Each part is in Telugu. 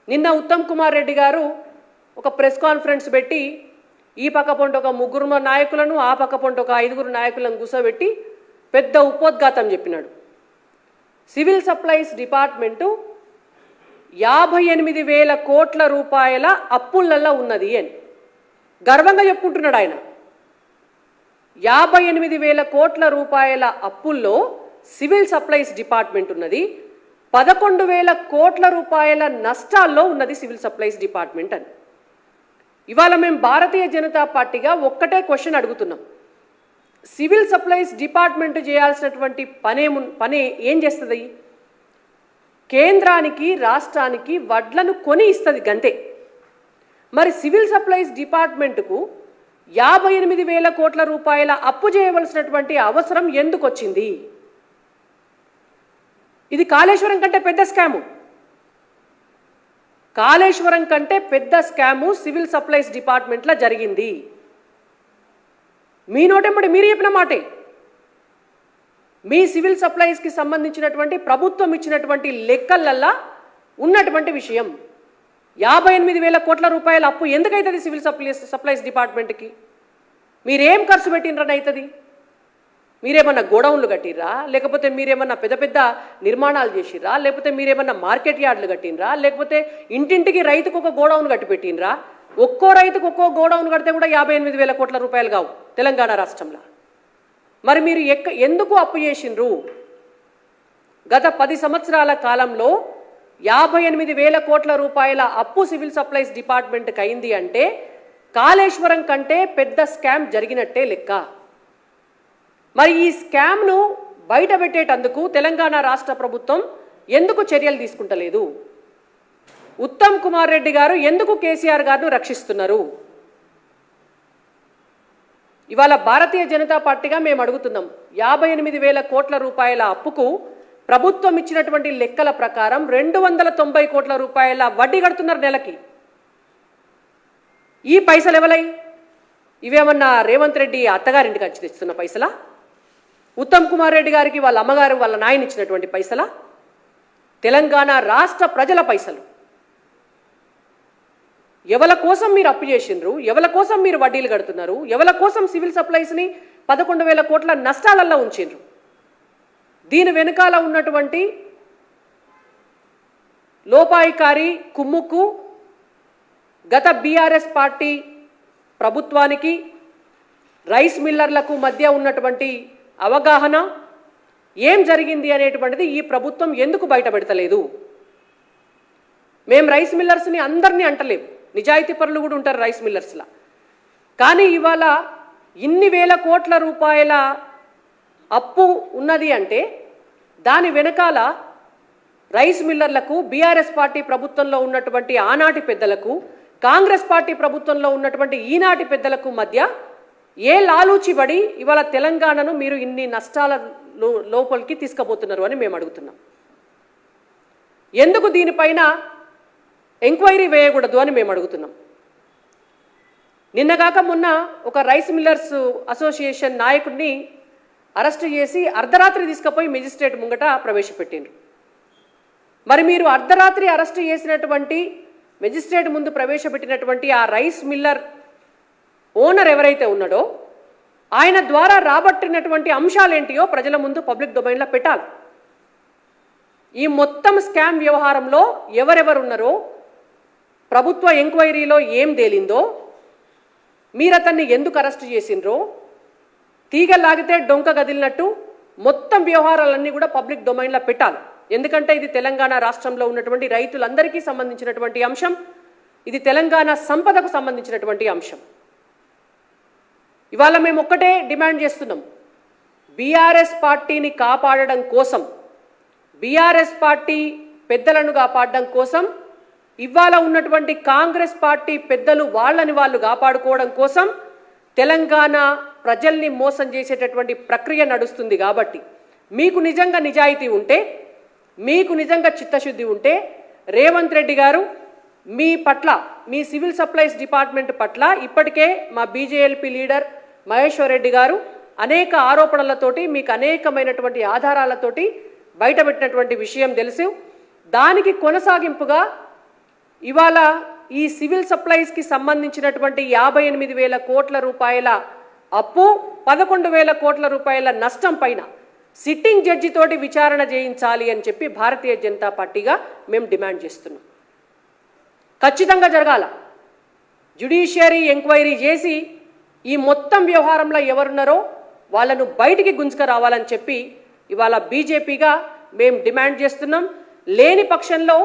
నిన్న ఉత్తమ్ కుమార్ రెడ్డి గారు ఒక ప్రెస్ కాన్ఫరెన్స్ పెట్టి ఈ పక్క పొంట ఒక ముగ్గురు నాయకులను ఆ పక్క పొంట ఒక 5 నాయకులను కూర్చోబెట్టి పెద్ద ఉపోద్ఘాతం చెప్పినాడు. సివిల్ సప్లైస్ డిపార్ట్మెంటు 58,000 కోట్ల రూపాయల అప్పులల్లో ఉన్నది అని గర్వంగా చెప్పుకుంటున్నాడు ఆయన. 58,000 కోట్ల రూపాయల అప్పుల్లో సివిల్ సప్లైస్ డిపార్ట్మెంట్ ఉన్నది, 11,000 కోట్ల రూపాయల నష్టాల్లో ఉన్నది సివిల్ సప్లైస్ డిపార్ట్మెంట్ అని. ఇవాళ మేము భారతీయ జనతా పార్టీగా ఒక్కటే క్వశ్చన్ అడుగుతున్నాం. సివిల్ సప్లైస్ డిపార్ట్మెంట్ చేయాల్సినటువంటి పని ఏం చేస్తుంది? కేంద్రానికి రాష్ట్రానికి వడ్లను కొని ఇస్తుంది గంతే. మరి సివిల్ సప్లైస్ డిపార్ట్మెంట్కు 58,000 కోట్ల రూపాయల అప్పు చేయవలసినటువంటి అవసరం ఎందుకు వచ్చింది? ఇది కాళేశ్వరం కంటే పెద్ద స్కాము. కాళేశ్వరం కంటే పెద్ద స్కాము సివిల్ సప్లైస్ డిపార్ట్మెంట్లో జరిగింది. మీ నోటెంబడి మీరు చెప్పిన మాటే. మీ సివిల్ సప్లైస్కి సంబంధించినటువంటి ప్రభుత్వం ఇచ్చినటువంటి లెక్కలల్లా ఉన్నటువంటి విషయం 58,000 కోట్ల రూపాయల అప్పు ఎందుకైతుంది సివిల్ సప్లైస్ డిపార్ట్మెంట్కి? మీరేం ఖర్చు పెట్టినరని అవుతుంది? మీరేమన్నా గోడౌన్లు కట్టిర్రా, లేకపోతే మీరేమన్నా పెద్ద పెద్ద నిర్మాణాలు చేసిర్రా, లేకపోతే మీరేమన్నా మార్కెట్ యార్డులు కట్టినరా, లేకపోతే ఇంటింటికి రైతుకు ఒక గోడౌన్ కట్టి పెట్టినరా? ఒక్కో రైతుకు ఒక్కో గోడౌన్ కడితే కూడా 58,000 కోట్ల రూపాయలు కావు తెలంగాణ రాష్ట్రంలో. మరి మీరు ఎందుకు అప్పు చేసిండ్రు? గత 10 సంవత్సరాల కాలంలో 58,000 కోట్ల రూపాయల అప్పు సివిల్ సప్లైస్ డిపార్ట్మెంట్కి అయింది అంటే కాళేశ్వరం కంటే పెద్ద స్కామ్ జరిగినట్టే లెక్క. మరి ఈ స్కామ్ను బయట పెట్టేటందుకు తెలంగాణ రాష్ట్ర ప్రభుత్వం ఎందుకు చర్యలు తీసుకుంటలేదు? ఉత్తమ్ కుమార్ రెడ్డి గారు ఎందుకు కేసీఆర్ గారిని రక్షిస్తున్నారు? ఇవాళ భారతీయ జనతా పార్టీగా మేము అడుగుతున్నాం. 58,000 కోట్ల రూపాయల అప్పుకు ప్రభుత్వం ఇచ్చినటువంటి లెక్కల ప్రకారం 290 కోట్ల రూపాయల వడ్డీ కడుతున్నారు నెలకి. ఈ పైసలు ఎవలై? ఇవేమన్నా రేవంత్ రెడ్డి అత్తగారింటికి వచ్చి తెస్తున్న పైసలా? ఉత్తమ్ కుమార్ రెడ్డి గారికి వాళ్ళ అమ్మగారు వాళ్ళ నాయన ఇచ్చినటువంటి పైసలా? తెలంగాణ రాష్ట్ర ప్రజల పైసలు. ఎవల కోసం మీరు అప్పు చేసిండ్రు? ఎవల కోసం మీరు వడ్డీలు కడుతున్నారు? ఎవల కోసం సివిల్ సప్లైస్ని 11,000 కోట్ల నష్టాలలో ఉంచిండ్రు? దీని వెనుకాల ఉన్నటువంటి లోపాయికారి కుమ్ముక్కు గత బీఆర్ఎస్ పార్టీ ప్రభుత్వానికి రైస్ మిల్లర్లకు మధ్య ఉన్నటువంటి అవగాహన ఏం జరిగింది అనేటువంటిది ఈ ప్రభుత్వం ఎందుకు బయటపెడతలేదు? మేము రైస్ మిల్లర్స్ని అందరినీ అంటలేము, నిజాయితీ పరులు కూడా ఉంటారు రైస్ మిల్లర్స్లా. కానీ ఇవాళ ఇన్ని వేల కోట్ల రూపాయల అప్పు ఉన్నది అంటే దాని వెనకాల రైస్ మిల్లర్లకు బీఆర్ఎస్ పార్టీ ప్రభుత్వంలో ఉన్నటువంటి ఆనాటి పెద్దలకు, కాంగ్రెస్ పార్టీ ప్రభుత్వంలో ఉన్నటువంటి ఈనాటి పెద్దలకు మధ్య ఏ లాలూచిబడి ఇవాళ తెలంగాణను మీరు ఇన్ని నష్టాల లోపలికి తీసుకుపోతున్నారు అని మేము అడుగుతున్నాం. ఎందుకు దీనిపైన ఎంక్వైరీ వేయకూడదు అని మేము అడుగుతున్నాం. నిన్నగాక మొన్న ఒక రైస్ మిల్లర్స్ అసోసియేషన్ నాయకుడిని అరెస్టు చేసి అర్ధరాత్రి తీసుకుపోయి మెజిస్ట్రేట్ ముంగట ప్రవేశపెట్టిండ్రు. మరి మీరు అర్ధరాత్రి అరెస్టు చేసినటువంటి మెజిస్ట్రేట్ ముందు ప్రవేశపెట్టినటువంటి ఆ రైస్ మిల్లర్ ఓనర్ ఎవరైతే ఉన్నాడో ఆయన ద్వారా రాబట్టినటువంటి అంశాలేంటియో ప్రజల ముందు పబ్లిక్ డొమైన్లో పెట్టాలి. ఈ మొత్తం స్కామ్ వ్యవహారంలో ఎవరెవరున్నారో, ప్రభుత్వ ఎంక్వైరీలో ఏం తేలిందో, మీరు అతన్ని ఎందుకు అరెస్టు చేసిండ్రో, తీగలాగితే డొంక గదిలినట్టు మొత్తం వ్యవహారాలన్నీ కూడా పబ్లిక్ డొమైన్లో పెట్టాలి. ఎందుకంటే ఇది తెలంగాణ రాష్ట్రంలో ఉన్నటువంటి రైతులందరికీ సంబంధించినటువంటి అంశం, ఇది తెలంగాణ సంపదకు సంబంధించినటువంటి అంశం. ఇవాళ మేము ఒక్కటే డిమాండ్ చేస్తున్నాం. బీఆర్ఎస్ పార్టీని కాపాడడం కోసం, బీఆర్ఎస్ పార్టీ పెద్దలను కాపాడడం కోసం, ఇవాళ ఉన్నటువంటి కాంగ్రెస్ పార్టీ పెద్దలు వాళ్ళని వాళ్ళు కాపాడుకోవడం కోసం తెలంగాణ ప్రజల్ని మోసం చేసేటటువంటి ప్రక్రియ నడుస్తుంది. కాబట్టి మీకు నిజంగా నిజాయితీ ఉంటే, మీకు నిజంగా చిత్తశుద్ధి ఉంటే రేవంత్ రెడ్డి గారు మీ పట్ల, మీ సివిల్ సప్లైస్ డిపార్ట్మెంట్ పట్ల ఇప్పటికే మా బీజేఎల్పీ లీడర్ మహేశ్వర్ రెడ్డి గారు అనేక ఆరోపణలతోటి, మీకు అనేకమైనటువంటి ఆధారాలతోటి బయటపెట్టినటువంటి విషయం తెలుసు. దానికి కొనసాగింపుగా ఇవాళ ఈ సివిల్ సప్లైస్కి సంబంధించినటువంటి 58,000 కోట్ల రూపాయల అప్పు 11,000 కోట్ల రూపాయల నష్టం పైన సిట్టింగ్ జడ్జి తోటి విచారణ చేయించాలి అని చెప్పి భారతీయ జనతా పార్టీగా మేము డిమాండ్ చేస్తున్నాం. ఖచ్చితంగా జరగాల. జ్యుడిషియరీ ఎంక్వైరీ చేసి ఈ మొత్తం వ్యవహారంలో ఎవరున్నారో వాళ్ళను బయటికి గుంజుకురావాలని చెప్పి ఇవాళ బీజేపీగా మేము డిమాండ్ చేస్తున్నాం. లేని పక్షంలో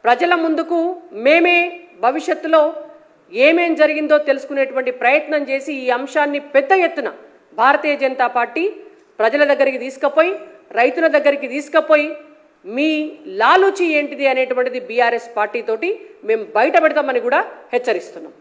ప్రజల ముందుకు మేమే భవిష్యత్తులో ఏమేం జరిగిందో తెలుసుకునేటువంటి ప్రయత్నం చేసి ఈ అంశాన్ని పెద్ద ఎత్తున భారతీయ జనతా పార్టీ ప్రజల దగ్గరికి తీసుకుపోయి రైతుల దగ్గరికి తీసుకుపోయి మీ లాలూచి ఏంటిది అనేటువంటిది బీఆర్ఎస్ పార్టీ తోటి మేము బయట పెడతామని కూడా హెచ్చరిస్తున్నాం.